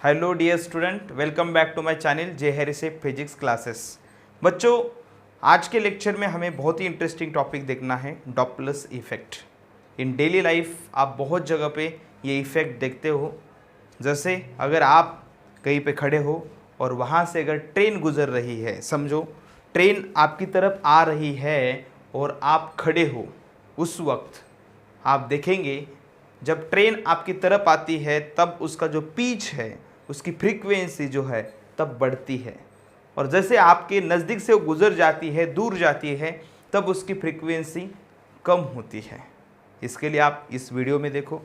Hello dear student, welcome back to my channel J Harris physics classes. बच्चों, आज के lecture में हमें बहुत ही इंटरेस्टिंग टॉपिक देखना है, डॉपलर्स इफेक्ट। इन डेली लाइफ आप बहुत जगह पे ये इफ़ेक्ट देखते हो। जैसे अगर आप कहीं पे खड़े हो और वहाँ से अगर ट्रेन गुजर रही है, समझो ट्रेन आपकी तरफ आ रही है और आप खड़े हो, उस वक्त आप देखेंगे जब ट्रेन आपकी तरफ आती है तब उसका जो पिच है, उसकी फ्रीक्वेंसी जो है तब बढ़ती है, और जैसे आपके नज़दीक से वो गुजर जाती है, दूर जाती है, तब उसकी फ्रीक्वेंसी कम होती है। इसके लिए आप इस वीडियो में देखो।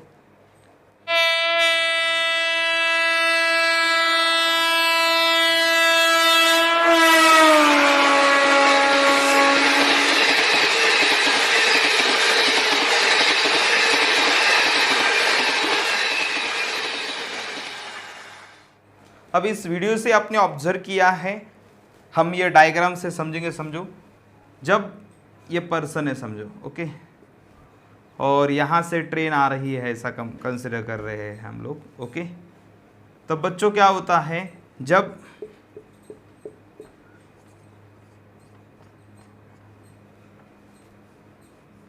अब इस वीडियो से आपने ऑब्जर्व किया है, हम ये डायग्राम से समझेंगे। समझो, जब ये पर्सन है, समझो, ओके, और यहाँ से ट्रेन आ रही है, ऐसा कम कंसिडर कर रहे हैं हम लोग, ओके। तब बच्चों क्या होता है, जब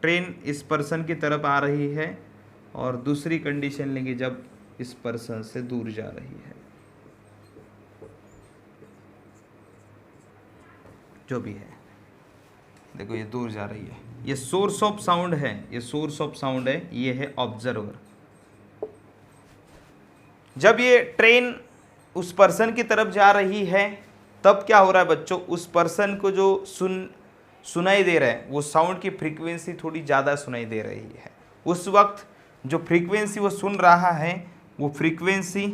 ट्रेन इस पर्सन की तरफ आ रही है, और दूसरी कंडीशन लेंगे जब इस पर्सन से दूर जा रही है, जो भी है, देखो ये दूर जा रही है, ये सोर्स ऑफ साउंड है, ये सोर्स ऑफ साउंड है, ये है ऑब्जर्वर। जब ये ट्रेन उस पर्सन की तरफ जा रही है तब क्या हो रहा है बच्चों, उस पर्सन को जो सुनाई दे रहा है वो साउंड की फ्रीक्वेंसी थोड़ी ज़्यादा सुनाई दे रही है। उस वक्त जो फ्रीक्वेंसी वो सुन रहा है वो फ्रीक्वेंसी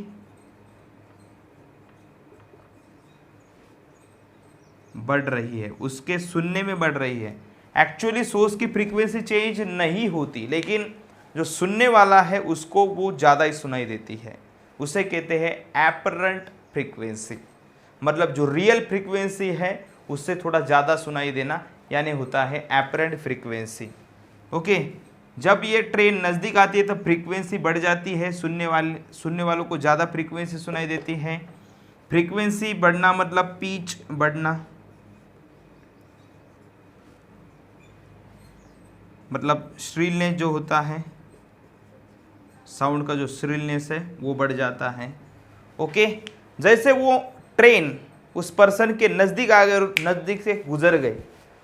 बढ़ रही है, उसके सुनने में बढ़ रही है। एक्चुअली सोर्स की फ्रीक्वेंसी चेंज नहीं होती, लेकिन जो सुनने वाला है उसको वो ज़्यादा ही सुनाई देती है। उसे कहते हैं एपरेंट फ्रीक्वेंसी, मतलब जो रियल फ्रीक्वेंसी है उससे थोड़ा ज़्यादा सुनाई देना, यानी होता है एपरेंट फ्रीक्वेंसी, ओके। जब ये ट्रेन नज़दीक आती है तब फ्रीक्वेंसी बढ़ जाती है, सुनने वालों को ज़्यादा फ्रीक्वेंसी सुनाई देती है। फ्रीक्वेंसी बढ़ना मतलब पिच बढ़ना, मतलब श्रीलनेस जो होता है, साउंड का जो श्रीलनेस है वो बढ़ जाता है, ओके। जैसे वो ट्रेन उस पर्सन के नज़दीक आ गए, नज़दीक से गुजर गए,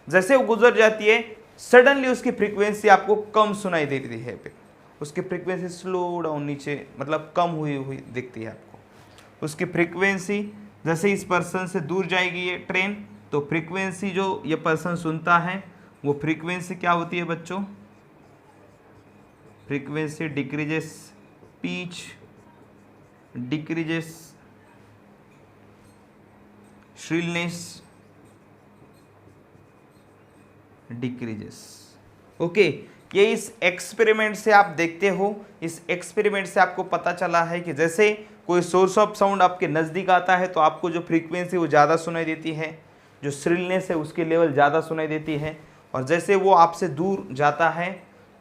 जैसे वो गुजर जाती है सडनली उसकी फ्रीक्वेंसी आपको कम सुनाई देती है, फिर उसकी फ्रीक्वेंसी स्लो डाउन नीचे, मतलब कम हुई हुई दिखती है आपको। उसकी फ्रीक्वेंसी जैसे इस पर्सन से दूर जाएगी ये ट्रेन, तो फ्रीक्वेंसी जो ये पर्सन सुनता है वो फ्रीक्वेंसी क्या होती है बच्चों, frequency decreases, pitch decreases, shrillness decreases, okay. ये इस एक्सपेरिमेंट से आप देखते हो, इस एक्सपेरिमेंट से आपको पता चला है कि जैसे कोई सोर्स ऑफ साउंड आपके नज़दीक आता है तो आपको जो फ्रीक्वेंसी वो ज़्यादा सुनाई देती है, जो श्रिलनेस है उसकी लेवल ज़्यादा सुनाई देती है, और जैसे वो आपसे दूर जाता है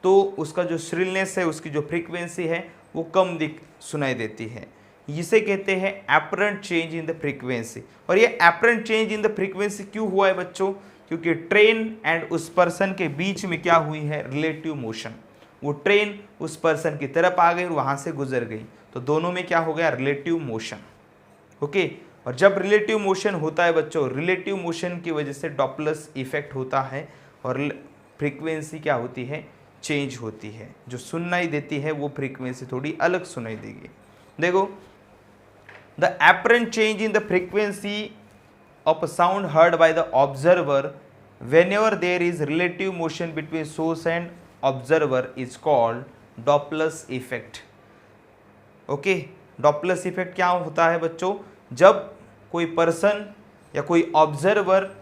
तो उसका जो श्रिलनेस है, उसकी जो फ्रीक्वेंसी है वो कम सुनाई देती है। इसे कहते हैं apparent change in the frequency. और ये apparent change in the frequency क्यों हुआ है बच्चों, क्योंकि ट्रेन एंड उस पर्सन के बीच में क्या हुई है, रिलेटिव मोशन। वो ट्रेन उस पर्सन की तरफ आ गई और वहाँ से गुजर गई, तो दोनों में क्या हो गया, रिलेटिव मोशन, ओके। और जब रिलेटिव मोशन होता है बच्चों, रिलेटिव मोशन की वजह से डॉपलर्स इफेक्ट होता है और फ्रीक्वेंसी क्या होती है, चेंज होती है। जो सुनाई देती है वो फ्रीक्वेंसी थोड़ी अलग सुनाई देगी। देखो, the apparent change in the frequency of a sound heard by the observer whenever there is relative motion between source and observer is called Doppler's effect, okay. Doppler's effect क्या होता है बच्चों, जब कोई पर्सन या कोई ऑब्जर्वर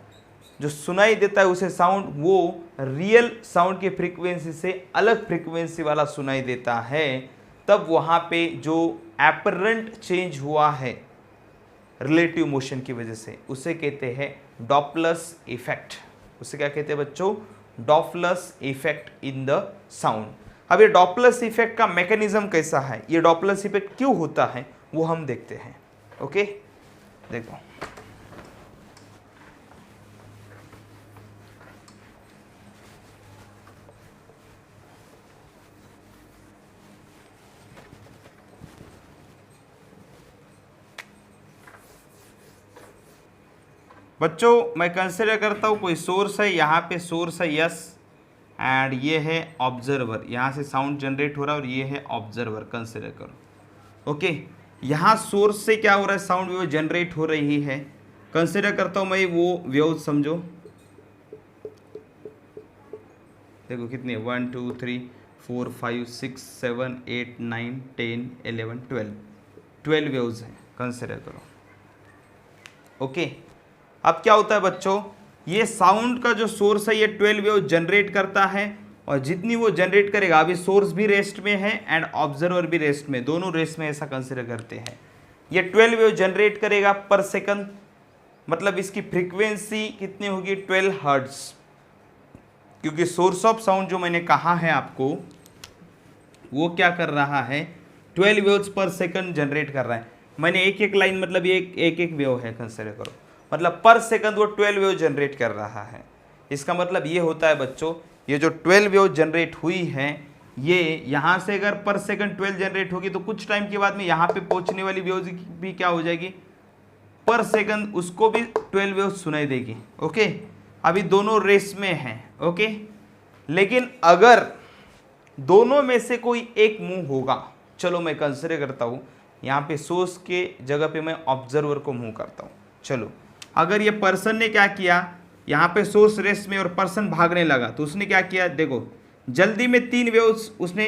जो सुनाई देता है उसे साउंड, वो रियल साउंड की फ्रीक्वेंसी से अलग फ्रीक्वेंसी वाला सुनाई देता है, तब वहाँ पे जो एपरेंट चेंज हुआ है रिलेटिव मोशन की वजह से, उसे कहते हैं डॉपलर्स इफेक्ट। उसे क्या कहते हैं बच्चों, Doppler's effect in the sound. अब ये डॉपलर्स इफेक्ट का मैकेनिज्म कैसा है, ये डॉपलर्स इफेक्ट क्यों होता है, वो हम देखते हैं। ओके, देखो बच्चों, मैं कंसिडर करता हूँ कोई सोर्स है, यहाँ पे सोर्स है यस, एंड ये है ऑब्जर्वर, यहाँ से साउंड जनरेट हो रहा है और ये है ऑब्जर्वर, कंसिडर करो। ओके, यहाँ सोर्स से क्या हो रहा है, साउंड वेव जनरेट हो रही है। कंसिडर करता हूँ मैं वो वेव, समझो देखो कितनी, 1 2 3 4 5 6 7 8 9 10 11 12 वेव्स हैं, कंसिडर करो। ओके, अब क्या होता है बच्चों, ये साउंड का जो सोर्स है ये 12 वेव जनरेट करता है, और जितनी वो जनरेट करेगा, अभी सोर्स भी रेस्ट में है एंड ऑब्जर्वर भी रेस्ट में, दोनों रेस्ट में, ऐसा कंसिडर करते हैं। ये 12 वेव जनरेट करेगा पर सेकंड, मतलब इसकी फ्रीक्वेंसी कितनी होगी, 12 हर्ट्ज, क्योंकि सोर्स ऑफ साउंड जो मैंने कहा है आपको, वो क्या कर रहा है, 12 वेव्स पर सेकंड जनरेट कर रहा है। मैंने एक एक लाइन, मतलब ये एक एक वेव है, कंसिडर करो, मतलब पर सेकंड वो 12 वेव जनरेट कर रहा है। इसका मतलब ये होता है बच्चों, ये जो 12 वेव जनरेट हुई है, ये यहाँ से अगर पर सेकंड 12 जनरेट होगी तो कुछ टाइम के बाद में यहाँ पे पहुँचने वाली वेव भी क्या हो जाएगी, पर सेकंड उसको भी 12 वेव सुनाई देगी। ओके, अभी दोनों रेस में हैं। ओके, लेकिन अगर दोनों में से कोई एक मूव होगा, चलो मैं कंसिडर करता हूँ यहाँ पे सोर्स के जगह पे मैं ऑब्जर्वर को मूव करता हूँ। चलो, अगर ये पर्सन ने क्या किया, यहाँ पे सोर्स रेस्ट में और पर्सन भागने लगा, तो उसने क्या किया, देखो जल्दी में 3 वेव्स उसने,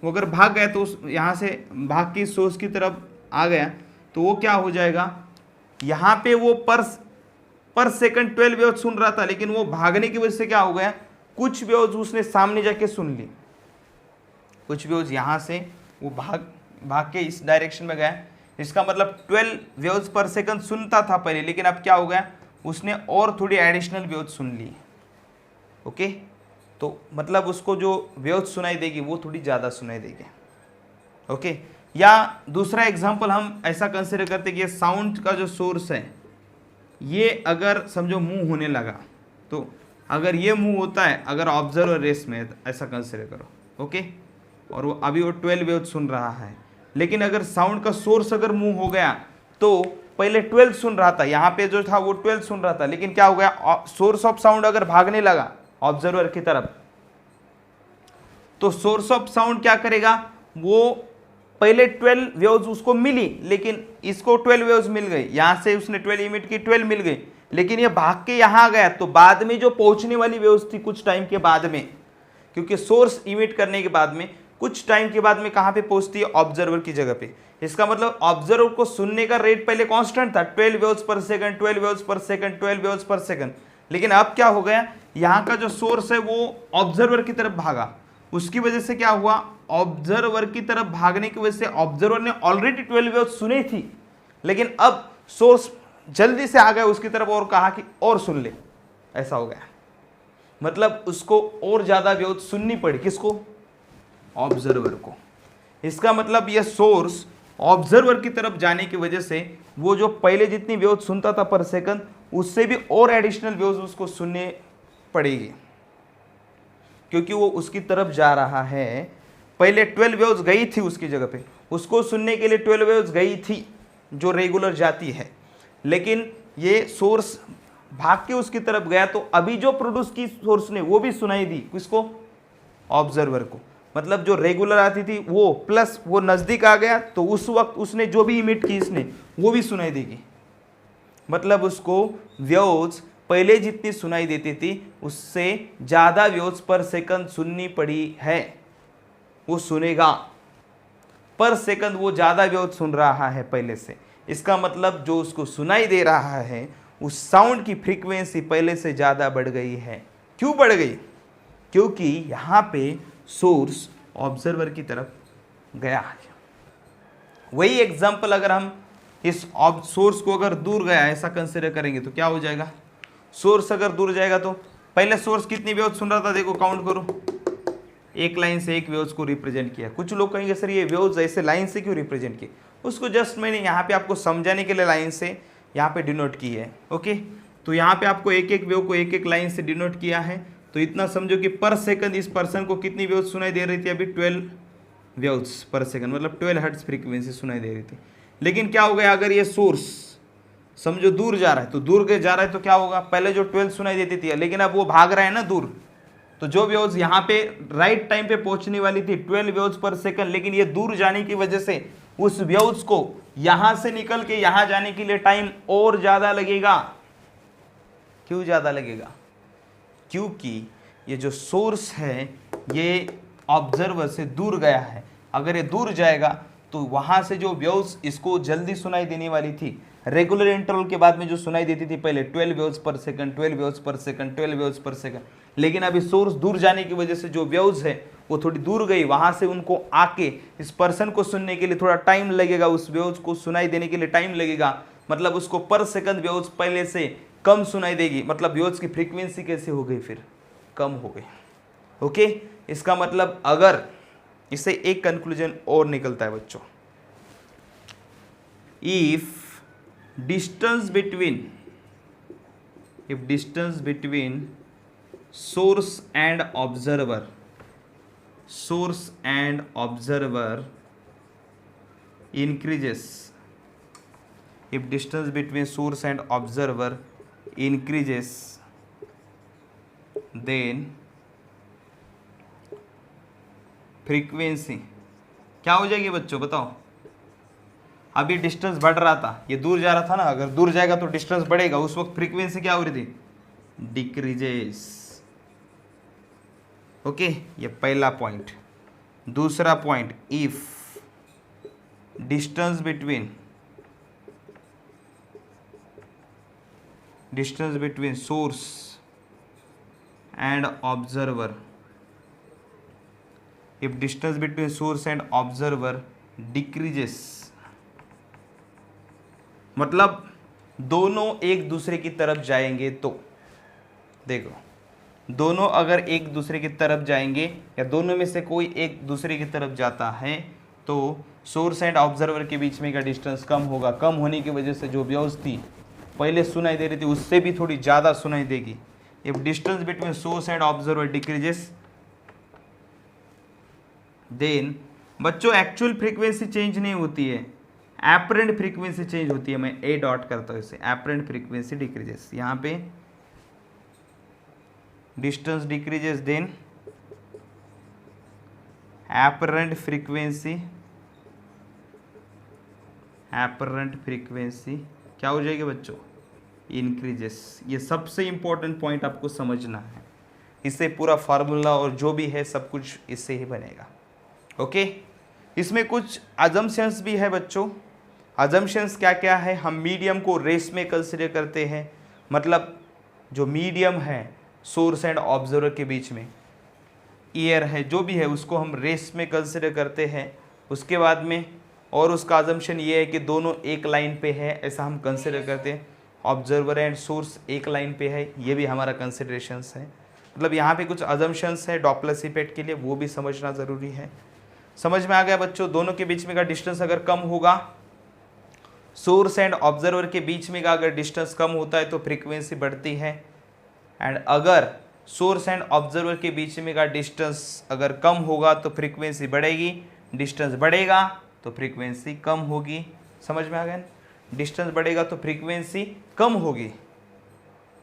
वो अगर भाग गया तो उस यहाँ से भाग के सोर्स की तरफ आ गया, तो वो क्या हो जाएगा, यहाँ पे वो पर सेकंड 12 वेव्स सुन रहा था, लेकिन वो भागने की वजह से क्या हो गया, कुछ वेव्स उसने सामने जाके सुन ली, कुछ वेव्स यहाँ से वो भाग के इस डायरेक्शन में गया। इसका मतलब 12 वेव्स पर सेकंड सुनता था पहले, लेकिन अब क्या हो गया, उसने और थोड़ी एडिशनल वेव्स सुन ली। ओके, तो मतलब उसको जो वेव्स सुनाई देगी वो थोड़ी ज़्यादा सुनाई देगी। ओके, या दूसरा एग्जांपल हम ऐसा कंसिडर करते कि ये साउंड का जो सोर्स है, ये अगर समझो मूव होने लगा, तो अगर ये मूव होता है, अगर ऑब्जर्वर रेस में, ऐसा कंसिडर करो। ओके, और वो अभी वो 12 वेव्स सुन रहा है, लेकिन अगर साउंड का सोर्स अगर मूव हो गया, तो पहले 12 सुन रहा था, यहाँ पे जो था वो 12 सुन रहा था, लेकिन क्या हो गया, सोर्स ऑफ साउंड अगर भागने लगा ऑब्जर्वर की तरफ, तो सोर्स ऑफ साउंड क्या करेगा, वो पहले 12 वेव्स उसको मिली, लेकिन इसको 12 वेव्स मिल गई, यहाँ से उसने 12 इमिट की, 12 मिल गई, लेकिन ये भाग के यहाँ आ गया, तो बाद में जो पहुंचने वाली वेव्स थी कुछ टाइम के बाद में, क्योंकि सोर्स इमिट करने के बाद में कुछ टाइम के बाद में कहाँ पे पहुंचती है, ऑब्जर्वर की जगह पे। इसका मतलब ऑब्जर्वर को सुनने का रेट पहले कांस्टेंट था, 12 वेव्स पर सेकंड, 12 वेव्स पर सेकंड, 12 वेव्स पर सेकंड, लेकिन अब क्या हो गया, यहाँ का जो सोर्स है वो ऑब्जर्वर की तरफ भागा, उसकी वजह से क्या हुआ, ऑब्जर्वर की तरफ भागने की वजह से ऑब्जर्वर ने ऑलरेडी 12 वेव्स सुनी थी, लेकिन अब सोर्स जल्दी से आ गया उसकी तरफ और कहा कि और सुन ले, ऐसा हो गया, मतलब उसको और ज्यादा वेव्स सुननी पड़ी, किसको, ऑब्जर्वर को। इसका मतलब यह सोर्स ऑब्जर्वर की तरफ जाने की वजह से वो जो पहले जितनी वेव्स सुनता था पर सेकंड, उससे भी और एडिशनल वेव्स उसको सुनने पड़ेगी, क्योंकि वो उसकी तरफ जा रहा है। पहले 12 वेव्स गई थी उसकी जगह पे, उसको सुनने के लिए 12 वेव्स गई थी जो रेगुलर जाती है, लेकिन ये सोर्स भाग के उसकी तरफ गया, तो अभी जो प्रोड्यूस की सोर्स ने वो भी सुनाई दी, किसको, ऑब्जर्वर को। मतलब जो रेगुलर आती थी वो प्लस वो नज़दीक आ गया, तो उस वक्त उसने जो भी इमिट की इसने वो भी सुनाई देगी, मतलब उसको वेव्स पहले जितनी सुनाई देती थी उससे ज़्यादा वेव्स पर सेकंड सुननी पड़ी है, वो सुनेगा पर सेकंड, वो ज़्यादा वेव्स सुन रहा है पहले से। इसका मतलब जो उसको सुनाई दे रहा है उस साउंड की फ्रीक्वेंसी पहले से ज़्यादा बढ़ गई है। क्यों बढ़ गई, क्योंकि यहाँ पे सोर्स ऑब्जर्वर की तरफ गया है। वही एग्जाम्पल अगर हम इस सोर्स को अगर दूर गया ऐसा कंसिडर करेंगे तो क्या हो जाएगा, सोर्स अगर दूर जाएगा तो पहले सोर्स कितनी वेव्स सुन रहा था, देखो काउंट करो, एक लाइन से एक वेव्स को रिप्रेजेंट किया। कुछ लोग कहेंगे सर ये वेव्स ऐसे लाइन से क्यों रिप्रेजेंट किए, उसको जस्ट मैंने यहाँ पे आपको समझाने के लिए लाइन से यहाँ पे डिनोट की है। ओके, तो यहाँ पे आपको एक एक वेव को एक एक लाइन से डिनोट किया है। तो इतना समझो कि पर सेकंड इस पर्सन को कितनी वेव्स सुनाई दे रही थी अभी, 12 वेव्स पर सेकंड, मतलब 12 हर्ट्ज फ्रीक्वेंसी सुनाई दे रही थी। लेकिन क्या हो गया, अगर ये सोर्स समझो दूर जा रहा है, तो दूर जा रहा है तो क्या होगा, पहले जो 12 सुनाई देती थी, लेकिन अब वो भाग रहा है ना दूर, तो जो वेव्स यहाँ पे राइट टाइम पे पहुंचने वाली थी 12 वेव्स पर सेकंड, लेकिन ये दूर जाने की वजह से उस वेव्स को यहां से निकल के यहां जाने के लिए टाइम और ज्यादा लगेगा। क्यों ज्यादा लगेगा, क्योंकि ये जो सोर्स है ये ऑब्जर्वर से दूर गया है। अगर ये दूर जाएगा तो वहां से जो वेव्स इसको जल्दी सुनाई देने वाली थी, रेगुलर इंटरवल के बाद में जो सुनाई देती थी पहले 12 वेव्स पर सेकंड, 12 वेव्स पर सेकंड, 12 वेव्स पर सेकंड, लेकिन अभी सोर्स दूर जाने की वजह से जो वेव्स है वो थोड़ी दूर गई, वहां से उनको आके इस पर्सन को सुनने के लिए थोड़ा टाइम लगेगा, उस वेव्स को सुनाई देने के लिए टाइम लगेगा, मतलब उसको पर सेकंड वेव्स पहले से कम सुनाई देगी, मतलब वेव्स की फ्रीक्वेंसी कैसे हो गई, फिर कम हो गई। ओके, इसका मतलब अगर इससे एक कंक्लूजन और निकलता है बच्चों, if distance between source and observer increases, if distance between source and observer increases, then frequency क्या हो जाएगी बच्चों, बताओ। अभी डिस्टेंस बढ़ रहा था, ये दूर जा रहा था ना, अगर दूर जाएगा तो डिस्टेंस बढ़ेगा, उस वक्त फ्रीक्वेंसी क्या हो रही थी, डिक्रीजेस। ओके, ये पहला पॉइंट। दूसरा point, if distance between source and observer, if distance between source and observer decreases, मतलब दोनों एक दूसरे की तरफ जाएंगे, तो देखो दोनों अगर एक दूसरे की तरफ जाएंगे या दोनों में से कोई एक दूसरे की तरफ जाता है तो सोर्स एंड ऑब्जर्वर के बीच में का डिस्टेंस कम होगा। कम होने की वजह से जो वेव्स थी पहले सुनाई दे रही थी उससे भी थोड़ी ज़्यादा सुनाई देगी। If distance between source and observer decreases, then बच्चों एक्चुअल फ्रीक्वेंसी चेंज नहीं होती है, एपरेंट फ्रीक्वेंसी चेंज होती है। मैं ए डॉट करता हूँ इसे, एपरेंट फ्रीक्वेंसी डिक्रीजेस, यहाँ पे distance decreases, then apparent frequency क्या हो जाएगी बच्चों, इंक्रीजेस। ये सबसे इंपॉर्टेंट पॉइंट आपको समझना है, इससे पूरा फार्मूला और जो भी है सब कुछ इससे ही बनेगा। ओके, इसमें कुछ अजम्पशंस भी है बच्चों। अजम्पशंस क्या क्या है, हम मीडियम को रेस में कंसिडर करते हैं, मतलब जो मीडियम है सोर्स एंड ऑब्जर्वर के बीच में, ईयर है जो भी है, उसको हम रेस में कंसिडर करते हैं। उसके बाद में और उसका अजम्पशन ये है कि दोनों एक लाइन पे है, ऐसा हम कंसिडर करते हैं। ऑब्जर्वर एंड सोर्स एक लाइन पे है, ये भी हमारा कंसिडरेशंस है। मतलब यहाँ पे कुछ अजम्पशंस है डॉपलर इफेक्ट के लिए, वो भी समझना ज़रूरी है। समझ में आ गया बच्चों, दोनों के बीच में का डिस्टेंस अगर कम होगा, सोर्स एंड ऑब्जर्वर के बीच में का अगर डिस्टेंस कम होता है तो फ्रीक्वेंसी बढ़ती है, एंड अगर सोर्स एंड ऑब्जर्वर के बीच में का डिस्टेंस अगर कम होगा तो फ्रीक्वेंसी बढ़ेगी, डिस्टेंस बढ़ेगा तो फ्रीक्वेंसी कम होगी। समझ में आ गया, डिस्टेंस बढ़ेगा तो फ्रीक्वेंसी कम होगी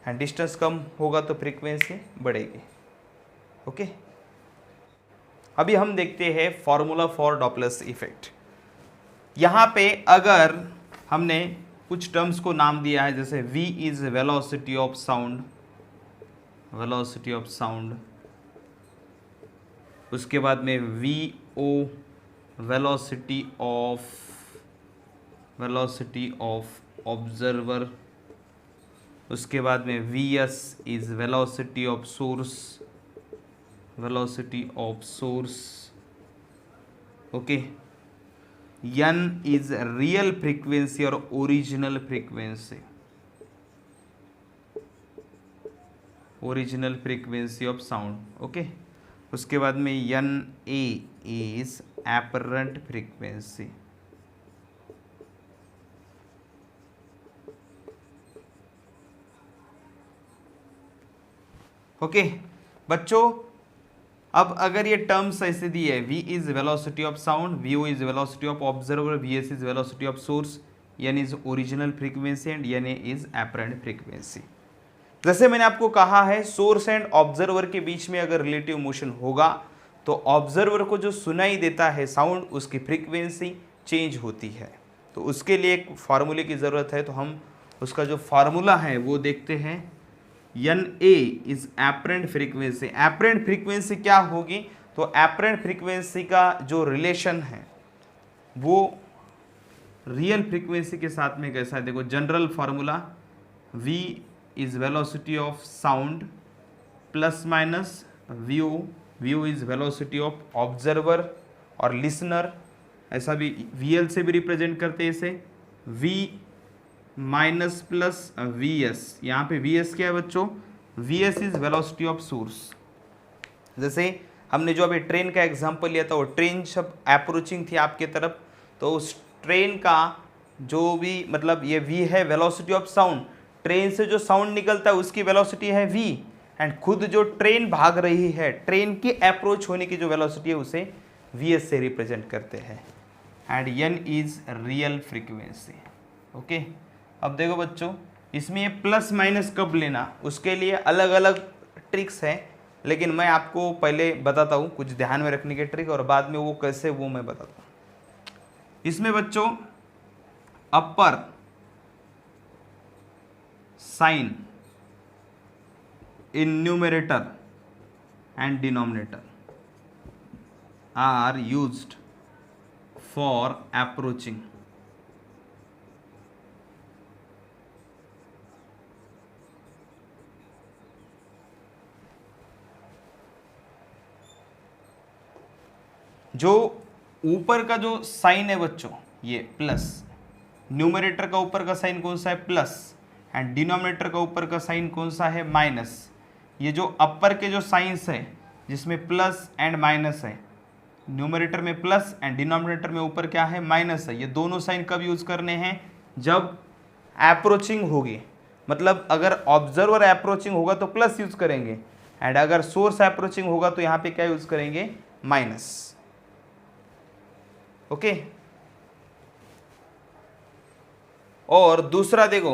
एंड डिस्टेंस कम होगा तो फ्रीक्वेंसी बढ़ेगी। ओके, अभी हम देखते हैं फॉर्मूला फॉर डॉपलर इफेक्ट। यहाँ पे अगर हमने कुछ टर्म्स को नाम दिया है, जैसे v is velocity of sound, उसके बाद में vo वेलोसिटी ऑफ ऑब्जर्वर, उसके बाद में vs is velocity of source, okay. n is real frequency और original frequency of sound, okay. उसके बाद में na is apparent frequency, okay बच्चों, अब अगर ये टर्म्स ऐसे दी है, v is velocity of sound, vo is velocity of observer, vs is velocity of source, n is original frequency and n is apparent frequency. जैसे मैंने आपको कहा है, सोर्स एंड ऑब्जर्वर के बीच में अगर रिलेटिव मोशन होगा तो ऑब्जर्वर को जो सुनाई देता है साउंड, उसकी फ्रीक्वेंसी चेंज होती है। तो उसके लिए एक फार्मूले की ज़रूरत है, तो हम उसका जो फार्मूला है वो देखते हैं। N A is apparent frequency. Apparent frequency क्या होगी? तो एपरेंट फ्रीक्वेंसी का जो रिलेशन है वो रियल फ्रीक्वेंसी के साथ में कैसा है? देखो general formula, v is velocity of sound plus minus vo is velocity of observer और लिसनर, ऐसा भी vl से भी रिप्रेजेंट करते हैं इसे, v माइनस प्लस vs। यहाँ पे vs क्या है बच्चों? vs is velocity of source. जैसे हमने जो अभी ट्रेन का एग्जांपल लिया था, वो ट्रेन जब अप्रोचिंग थी आपके तरफ, तो उस ट्रेन का जो भी मतलब ये v है वेलोसिटी ऑफ साउंड, ट्रेन से जो साउंड निकलता है उसकी वेलोसिटी है v, एंड खुद जो ट्रेन भाग रही है, ट्रेन की अप्रोच होने की जो वेलोसिटी है उसे vs से रिप्रेजेंट करते हैं, and n is real frequency. Okay, अब देखो बच्चों, इसमें ये प्लस माइनस कब लेना, उसके लिए अलग अलग ट्रिक्स हैं, लेकिन मैं आपको पहले बताता हूँ कुछ ध्यान में रखने के ट्रिक, और बाद में वो कैसे वो मैं बताता हूँ। इसमें बच्चों upper sign in numerator and denominator are used for approaching. जो ऊपर का जो साइन है बच्चों, ये प्लस, न्यूमरेटर का ऊपर का साइन कौन सा है? प्लस, एंड डिनोमिनेटर का ऊपर का साइन कौन सा है? माइनस। ये जो अपर के जो साइंस है जिसमें प्लस एंड माइनस है, न्यूमरेटर में प्लस एंड डिनोमिनेटर में ऊपर क्या है? माइनस है। ये दोनों साइन कब यूज करने हैं? जब अप्रोचिंग होगी, मतलब अगर ऑब्जर्वर अप्रोचिंग होगा तो प्लस यूज करेंगे, एंड अगर सोर्स अप्रोचिंग होगा तो यहाँ पे क्या यूज करेंगे? माइनस। ओके, और दूसरा देखो,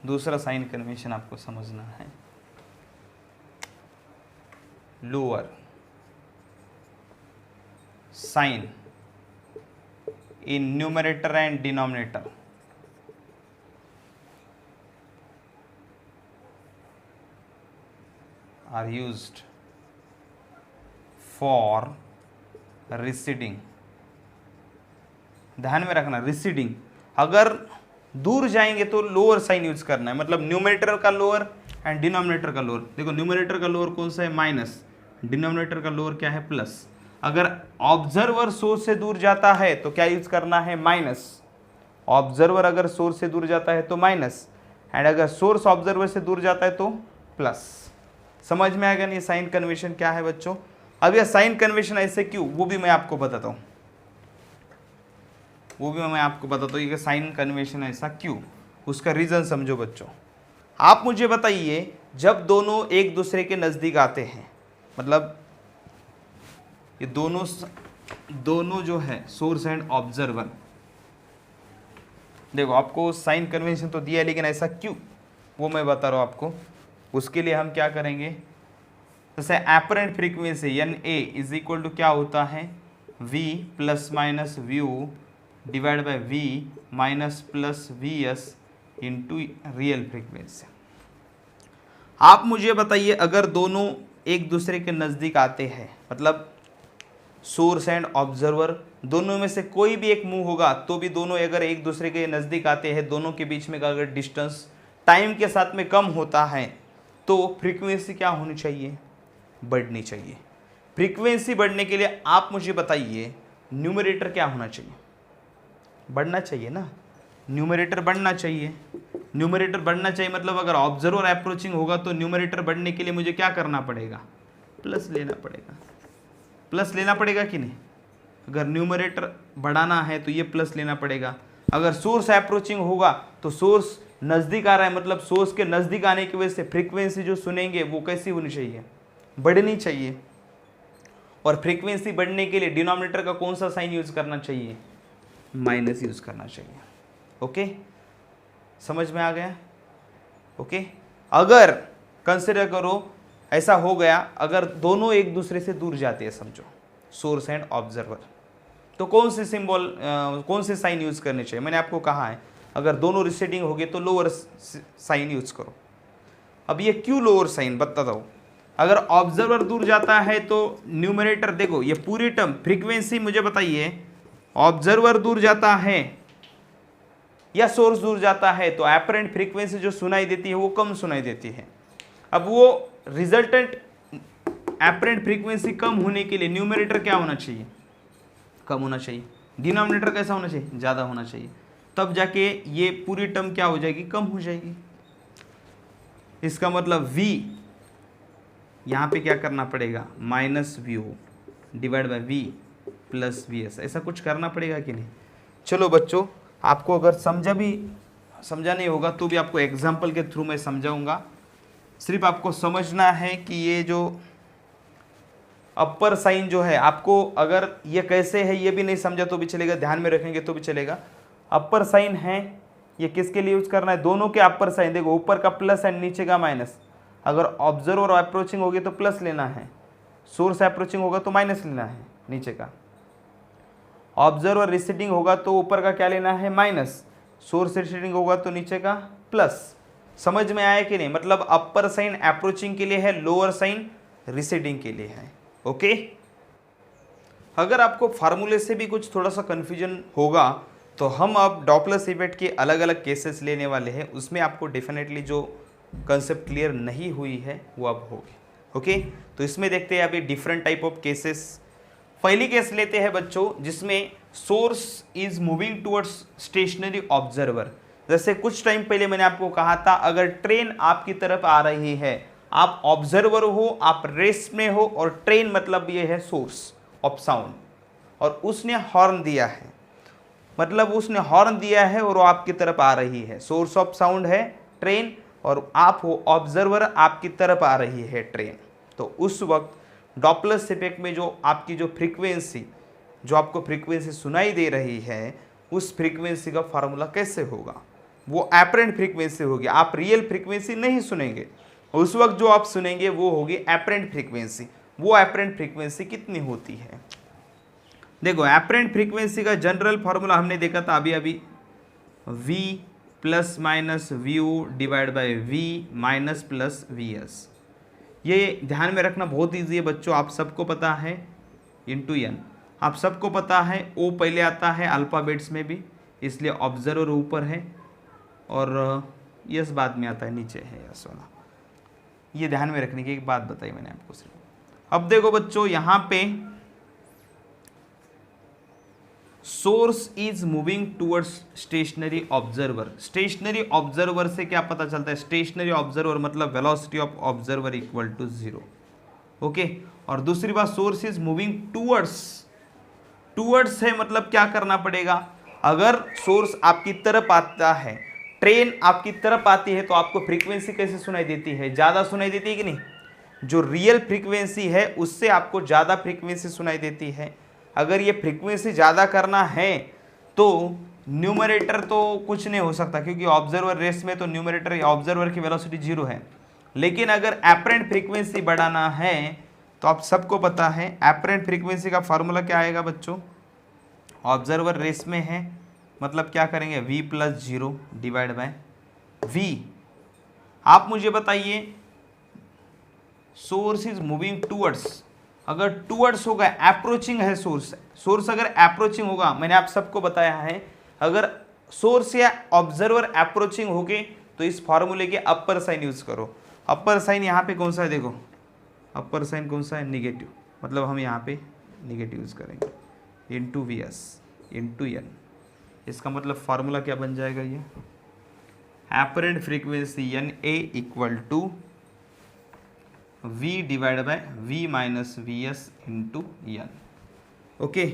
दूसरा साइन कन्वेंशन आपको समझना है। Lower sign in numerator and denominator are used for receding. ध्यान में रखना, रिसीडिंग, अगर दूर जाएंगे तो लोअर साइन यूज करना है, मतलब न्यूमरेटर का लोअर एंड डिनोमिनेटर का लोअर। देखो न्यूमरेटर का लोअर कौन सा है? माइनस, डिनोमिनेटर का लोअर क्या है? प्लस। अगर ऑब्जर्वर सोर्स से दूर जाता है तो क्या यूज करना है? माइनस। ऑब्जर्वर अगर सोर्स से दूर जाता है तो माइनस, एंड अगर सोर्स ऑब्जर्वर से दूर जाता है तो प्लस। समझ में आएगा नहीं साइन कन्वेंशन क्या है बच्चों? अब यह साइन कन्वेंशन ऐसे क्यों, वो भी मैं आपको बताता हूँ, कि साइन कन्वेंशन ऐसा क्यों, उसका रीजन समझो बच्चों। आप मुझे बताइए, जब दोनों एक दूसरे के नजदीक आते हैं, मतलब ये दोनों जो है सोर्स एंड ऑब्जर्वर, देखो आपको साइन कन्वेंशन तो दिया है, लेकिन ऐसा क्यों वो मैं बता रहा हूँ आपको। उसके लिए हम क्या करेंगे, जैसे apparent frequency N A is equal to क्या होता है? v plus minus view divide by v minus plus vs into real frequency. आप मुझे बताइए, अगर दोनों एक दूसरे के नज़दीक आते हैं, मतलब सोर्स एंड ऑब्जर्वर दोनों में से कोई भी एक मूव होगा, तो भी दोनों अगर एक दूसरे के नज़दीक आते हैं, दोनों के बीच में का अगर डिस्टेंस टाइम के साथ में कम होता है, तो फ्रीक्वेंसी क्या होनी चाहिए? बढ़नी चाहिए। फ्रीक्वेंसी बढ़ने के लिए आप मुझे बताइए, न्यूमरेटर क्या होना चाहिए? बढ़ना चाहिए ना, न्यूमरेटर बढ़ना चाहिए। न्यूमरेटर बढ़ना चाहिए मतलब अगर ऑब्जर्वर अप्रोचिंग होगा तो न्यूमरेटर बढ़ने के लिए मुझे क्या करना पड़ेगा? प्लस लेना पड़ेगा। प्लस लेना पड़ेगा कि नहीं? अगर न्यूमरेटर बढ़ाना है तो ये प्लस लेना पड़ेगा। अगर सोर्स अप्रोचिंग होगा तो सोर्स नज़दीक आ रहा है, मतलब सोर्स के नज़दीक आने की वजह से फ्रीक्वेंसी जो सुनेंगे वो कैसी होनी चाहिए, बढ़नी चाहिए। और फ्रीक्वेंसी बढ़ने के लिए डिनोमिनेटर का कौन सा साइन यूज करना चाहिए, माइनस यूज करना चाहिए। ओके, समझ में आ गया। ओके, अगर कंसिडर करो ऐसा हो गया, अगर दोनों एक दूसरे से दूर जाते हैं, समझो सोर्स एंड ऑब्जर्वर, तो कौन से सिंबल कौन से साइन यूज करने चाहिए, मैंने आपको कहा है अगर दोनों रिसेडिंग हो गए तो लोअर साइन यूज करो। अब ये क्यों लोअर साइन बताता हूं। अगर ऑब्जर्वर दूर जाता है तो न्यूमरेटर, देखो ये पूरी टर्म फ्रीक्वेंसी मुझे बताइए, ऑब्जर्वर दूर जाता है या सोर्स दूर जाता है तो एपरेंट फ्रीक्वेंसी जो सुनाई देती है वो कम सुनाई देती है। अब वो रिजल्टेंट एपरेंट फ्रीक्वेंसी कम होने के लिए न्यूमरेटर क्या होना चाहिए, कम होना चाहिए, डिनोमिनेटर कैसा होना चाहिए, ज़्यादा होना चाहिए, तब जाके ये पूरी टर्म क्या हो जाएगी, कम हो जाएगी। इसका मतलब v यहाँ पे क्या करना पड़ेगा, minus V O divide by V plus we S, ऐसा कुछ करना पड़ेगा कि नहीं। चलो बच्चों, आपको अगर समझा नहीं होगा तो भी आपको एग्जाम्पल के थ्रू मैं समझाऊंगा। सिर्फ आपको समझना है कि ये जो अपर साइन जो है, आपको अगर ये कैसे है ये भी नहीं समझा तो भी चलेगा, ध्यान में रखेंगे तो भी चलेगा। अपर साइन है ये किसके लिए यूज करना है, दोनों के अपर साइन, देखो ऊपर का प्लस एंड नीचे का माइनस। अगर ऑब्जर्वर अप्रोचिंग होगी तो प्लस लेना है, सोर्स अप्रोचिंग होगा तो माइनस लेना है नीचे का। ऑब्जर्वर रिसीडिंग होगा तो ऊपर का क्या लेना है, माइनस, सोर्स रिसीडिंग होगा तो नीचे का प्लस। समझ में आया कि नहीं, मतलब अपर साइन अप्रोचिंग के लिए है, लोअर साइन रिसीडिंग के लिए है। ओके, अगर आपको फार्मूले से भी कुछ थोड़ा सा कंफ्यूजन होगा तो हम अब डॉपलर इफेक्ट के अलग अलग केसेस लेने वाले हैं, उसमें आपको डेफिनेटली जो कंसेप्ट क्लियर नहीं हुई है वो अब होगी। ओके, तो इसमें देखते हैं अभी डिफरेंट टाइप ऑफ केसेस। पहली केस लेते हैं बच्चों जिसमें source is moving towards stationary observer. जैसे कुछ टाइम पहले मैंने आपको कहा था, अगर ट्रेन आपकी तरफ आ रही है, आप ऑब्जर्वर हो, आप रेस्ट में हो, और ट्रेन मतलब ये है सोर्स ऑफ साउंड, और उसने हॉर्न दिया है, मतलब उसने हॉर्न दिया है और वो आपकी तरफ आ रही है, सोर्स ऑफ साउंड है ट्रेन, और आप हो ऑब्जर्वर, आपकी तरफ आ रही है ट्रेन। तो उस वक्त डॉपलर इफेक्ट में जो आपकी जो फ्रीक्वेंसी, जो आपको फ्रीक्वेंसी सुनाई दे रही है, उस फ्रीक्वेंसी का फार्मूला कैसे होगा, वो एपरेंट फ्रीक्वेंसी होगी, आप रियल फ्रीक्वेंसी नहीं सुनेंगे। उस वक्त जो आप सुनेंगे वो होगी एपरेंट फ्रीक्वेंसी। वो एपरेंट फ्रीक्वेंसी कितनी होती है, देखो एपरेंट फ्रीक्वेंसी का जनरल फार्मूला हमने देखा था अभी अभी, v plus minus V O divide by v minus plus we S. ये ध्यान में रखना बहुत ईजी है बच्चों, आप सबको पता है, इंटू एन आप सबको पता है, ओ पहले आता है अल्फ़ाबेट्स में भी, इसलिए ऑब्जर्वर ऊपर है और यस बाद में आता है, नीचे है यस वाला। ये ध्यान में रखने की एक बात बताई मैंने आपको सिर्फ। अब देखो बच्चों, यहाँ पे source is moving towards stationary observer. Stationary observer से क्या पता चलता है, स्टेशनरी ऑब्जर्वर मतलब velocity of observer equal to 0। Okay, और दूसरी बात source is moving towards, towards है मतलब क्या करना पड़ेगा, अगर सोर्स आपकी तरफ आता है, ट्रेन आपकी तरफ आती है, तो आपको फ्रीक्वेंसी कैसे सुनाई देती है, ज़्यादा सुनाई देती है कि नहीं, जो रियल फ्रीक्वेंसी है उससे आपको ज़्यादा फ्रीक्वेंसी सुनाई देती है। अगर ये फ्रीक्वेंसी ज़्यादा करना है तो न्यूमरेटर तो कुछ नहीं हो सकता, क्योंकि ऑब्जर्वर रेस में तो न्यूमरेटर ऑब्जर्वर की वेलोसिटी 0 है। लेकिन अगर एपरेंट फ्रीक्वेंसी बढ़ाना है तो आप सबको पता है एपरेंट फ्रीक्वेंसी का फार्मूला क्या आएगा बच्चों, ऑब्जर्वर रेस में है मतलब क्या करेंगे, v plus 0 divide by v। आप मुझे बताइए सोर्स इज मूविंग टूवर्ड्स, अगर टूवर्ड्स होगा अप्रोचिंग है सोर्स, सोर्स अगर अप्रोचिंग होगा, मैंने आप सबको बताया है अगर सोर्स या ऑब्जर्वर अप्रोचिंग हो गए तो इस फॉर्मूले के अपर साइन यूज करो। अपर साइन यहाँ पे कौन सा है, देखो अपर साइन कौन सा है, निगेटिव, मतलब हम यहाँ पे निगेटिव यूज करेंगे, into V S into N. इसका मतलब फार्मूला क्या बन जाएगा, ये apparent frequency N A equal to v divide by v minus V S into N. Okay,